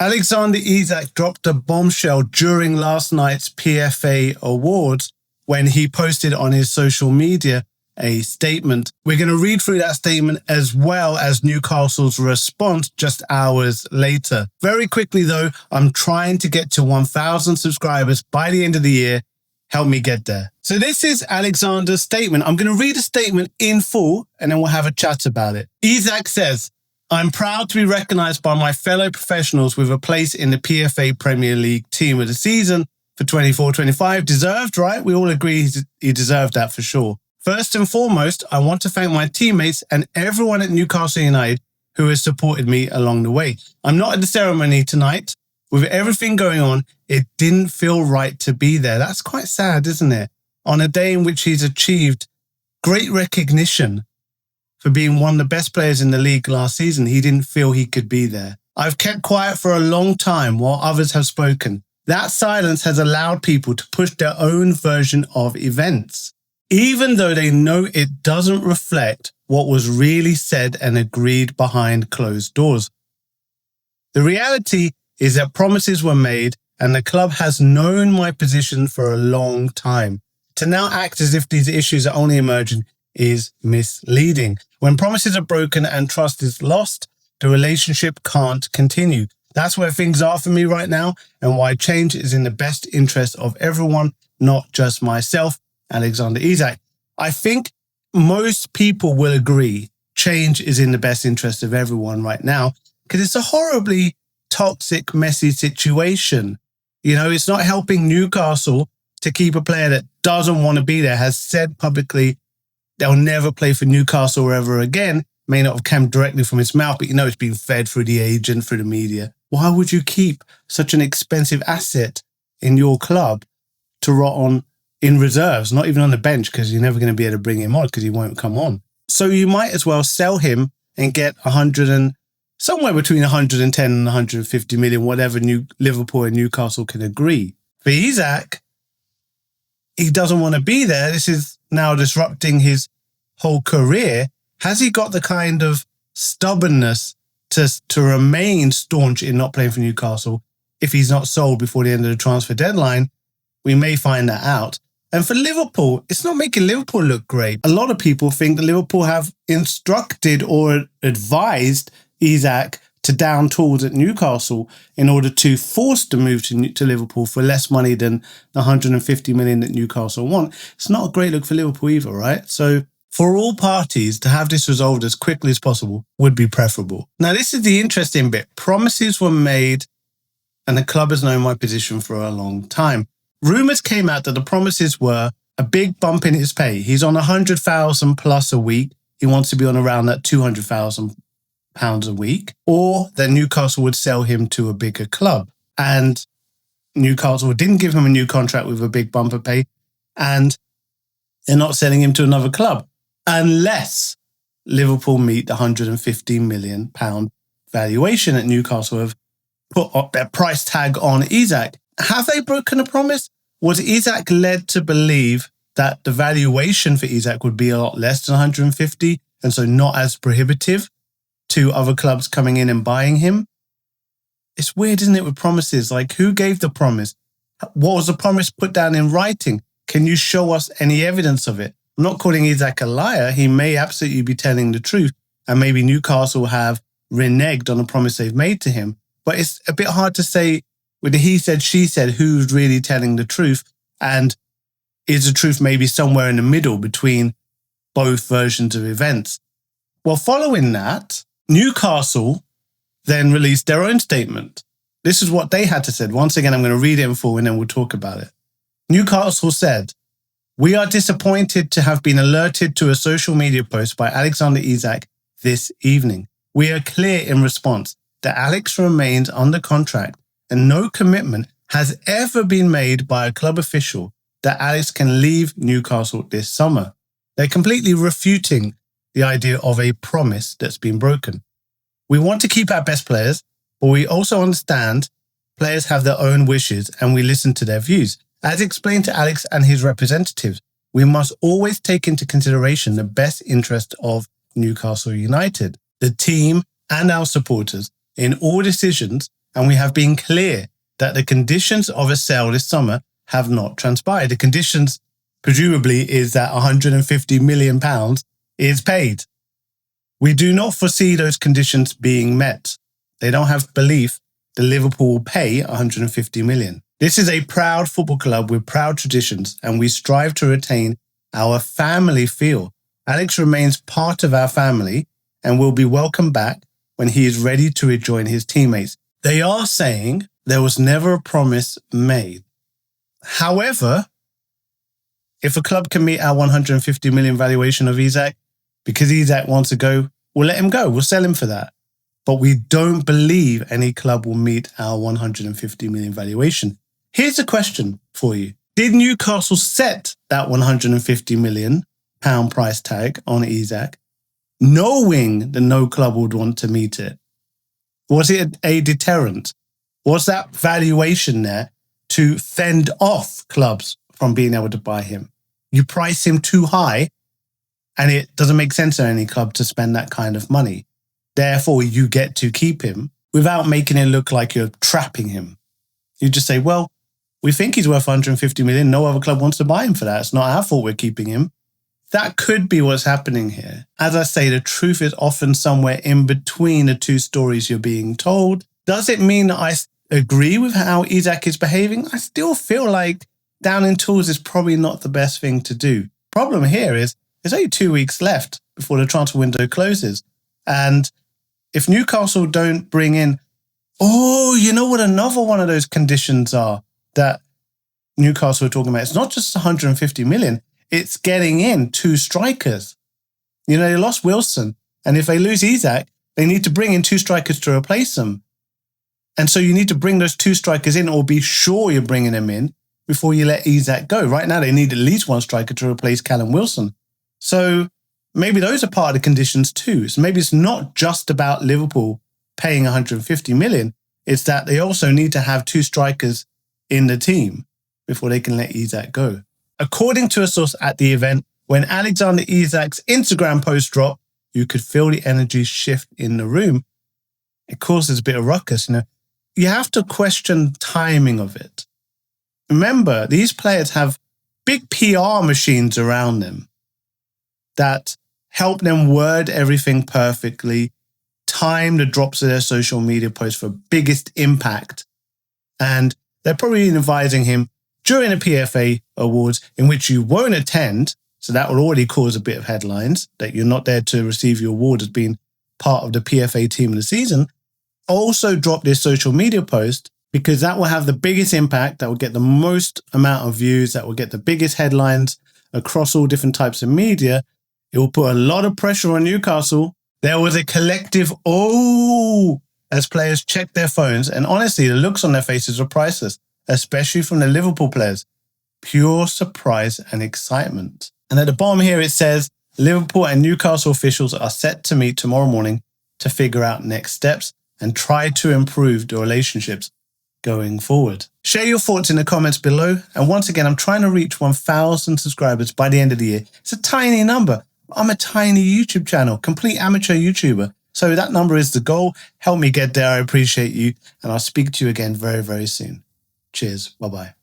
Alexander Isak dropped a bombshell during last night's PFA Awards when he posted on his social media a statement. We're going to read through that statement as well as Newcastle's response just hours later. Very quickly though, I'm trying to get to 1,000 subscribers by the end of the year. Help me get there. So this is Alexander's statement. I'm going to read a statement in full and then we'll have a chat about it. Isak says, I'm proud to be recognised by my fellow professionals with a place in the PFA Premier League Team of the Season for 24-25. Deserved, right? We all agree he deserved that for sure. First and foremost, I want to thank my teammates and everyone at Newcastle United who has supported me along the way. I'm not at the ceremony tonight. With everything going on, it didn't feel right to be there. That's quite sad, isn't it? On a day in which he's achieved great recognition for being one of the best players in the league last season, he didn't feel he could be there. I've kept quiet for a long time while others have spoken. That silence has allowed people to push their own version of events, even though they know it doesn't reflect what was really said and agreed behind closed doors. The reality is that promises were made and the club has known my position for a long time. To now act as if these issues are only emerging is misleading. When promises are broken and trust is lost, the relationship can't continue. That's where things are for me right now and why change is in the best interest of everyone, not just myself, Alexander Isak. I think most people will agree change is in the best interest of everyone right now because it's a horribly toxic, messy situation. You know, it's not helping Newcastle to keep a player that doesn't want to be there, has said publicly they'll never play for Newcastle ever again. May not have come directly from his mouth, but you know it's been fed through the agent, through the media. Why would you keep such an expensive asset in your club to rot on in reserves, not even on the bench, because you're never going to be able to bring him on because he won't come on. So you might as well sell him and get somewhere between 110 and 150 million, whatever Liverpool and Newcastle can agree. For Isak, he doesn't want to be there. This is now disrupting his whole career. Has he got the kind of stubbornness to remain staunch in not playing for Newcastle if he's not sold before the end of the transfer deadline? We may find that out. And for Liverpool, it's not making Liverpool look great. A lot of people think that Liverpool have instructed or advised Isak to down tools at Newcastle in order to force the move to Liverpool for less money than the 150 million that Newcastle want. It's not a great look for Liverpool either, right? So for all parties to have this resolved as quickly as possible would be preferable. Now, this is the interesting bit. Promises were made and the club has known my position for a long time. Rumours came out that the promises were a big bump in his pay. He's on 100,000 plus a week. He wants to be on around that 200,000 pounds a week, or that Newcastle would sell him to a bigger club. And Newcastle didn't give him a new contract with a big bumper pay, and they're not selling him to another club unless Liverpool meet the 150 million pound valuation that Newcastle have put up their price tag on Isak. Have they broken a promise? Was Isak led to believe that the valuation for Isak would be a lot less than 150 and so not as prohibitive to other clubs coming in and buying him? It's weird, isn't it, with promises? Like, who gave the promise? What was the promise put down in writing? Can you show us any evidence of it? I'm not calling Isak a liar. He may absolutely be telling the truth, and maybe Newcastle have reneged on a promise they've made to him. But it's a bit hard to say with the he said, she said, who's really telling the truth, and is the truth maybe somewhere in the middle between both versions of events? Well, following that, Newcastle then released their own statement. This is what they had to say. Once again, I'm going to read it in full and then we'll talk about it. Newcastle said, "We are disappointed to have been alerted to a social media post by Alexander Isak this evening. We are clear in response that Alex remains under contract and no commitment has ever been made by a club official that Alex can leave Newcastle this summer." They're completely refuting the idea of a promise that's been broken. "We want to keep our best players, but we also understand players have their own wishes and we listen to their views. As explained to Alex and his representatives, we must always take into consideration the best interest of Newcastle United, the team and our supporters in all decisions, and we have been clear that the conditions of a sale this summer have not transpired. The conditions, presumably, is that £150 million is paid. We do not foresee those conditions being met. They don't have belief that Liverpool will pay £150 million. This is a proud football club with proud traditions, and we strive to retain our family feel. Alex remains part of our family and will be welcomed back when he is ready to rejoin his teammates. They are saying there was never a promise made. However, if a club can meet our 150 million valuation of Isak, because Isak wants to go, we'll let him go. We'll sell him for that. But we don't believe any club will meet our 150 million valuation. Here's a question for you. Did Newcastle set that 150 million pound price tag on Isak, knowing that no club would want to meet it? Was it a deterrent? Was that valuation there to fend off clubs from being able to buy him? You price him too high, and it doesn't make sense to any club to spend that kind of money. Therefore, you get to keep him without making it look like you're trapping him. You just say, well, we think he's worth 150 million. No other club wants to buy him for that. It's not our fault we're keeping him. That could be what's happening here. As I say, the truth is often somewhere in between the two stories you're being told. Does it mean that I agree with how Isak is behaving? I still feel like down in tools is probably not the best thing to do. Problem here is there's only 2 weeks left before the transfer window closes. And if Newcastle don't bring in, you know what another one of those conditions are that Newcastle are talking about? It's not just 150 million. It's getting in 2 strikers. You know, they lost Wilson. And if they lose Isak, they need to bring in 2 strikers to replace them. And so you need to bring those 2 strikers in, or be sure you're bringing them in before you let Isak go. Right now, they need at least 1 striker to replace Callum Wilson. So maybe those are part of the conditions too. So maybe it's not just about Liverpool paying 150 million. It's that they also need to have 2 strikers in the team before they can let Isak go. According to a source at the event, when Alexander Isak's Instagram post dropped, you could feel the energy shift in the room. It causes a bit of ruckus, you know. You have to question timing of it. Remember, these players have big PR machines around them that help them word everything perfectly, time the drops of their social media posts for biggest impact. And they're probably advising him during the PFA Awards, in which you won't attend, so that will already cause a bit of headlines, that you're not there to receive your award as being part of the PFA team of the season. Also drop this social media post, because that will have the biggest impact, that will get the most amount of views, that will get the biggest headlines across all different types of media. It will put a lot of pressure on Newcastle. There was a collective as players checked their phones, and honestly, the looks on their faces were priceless, especially from the Liverpool players. Pure surprise and excitement. And at the bottom here it says, Liverpool and Newcastle officials are set to meet tomorrow morning to figure out next steps and try to improve the relationships going forward. Share your thoughts in the comments below. And once again, I'm trying to reach 1,000 subscribers by the end of the year. It's a tiny number. I'm a tiny YouTube channel, complete amateur YouTuber. So that number is the goal. Help me get there. I appreciate you. And I'll speak to you again very, very soon. Cheers. Bye-bye.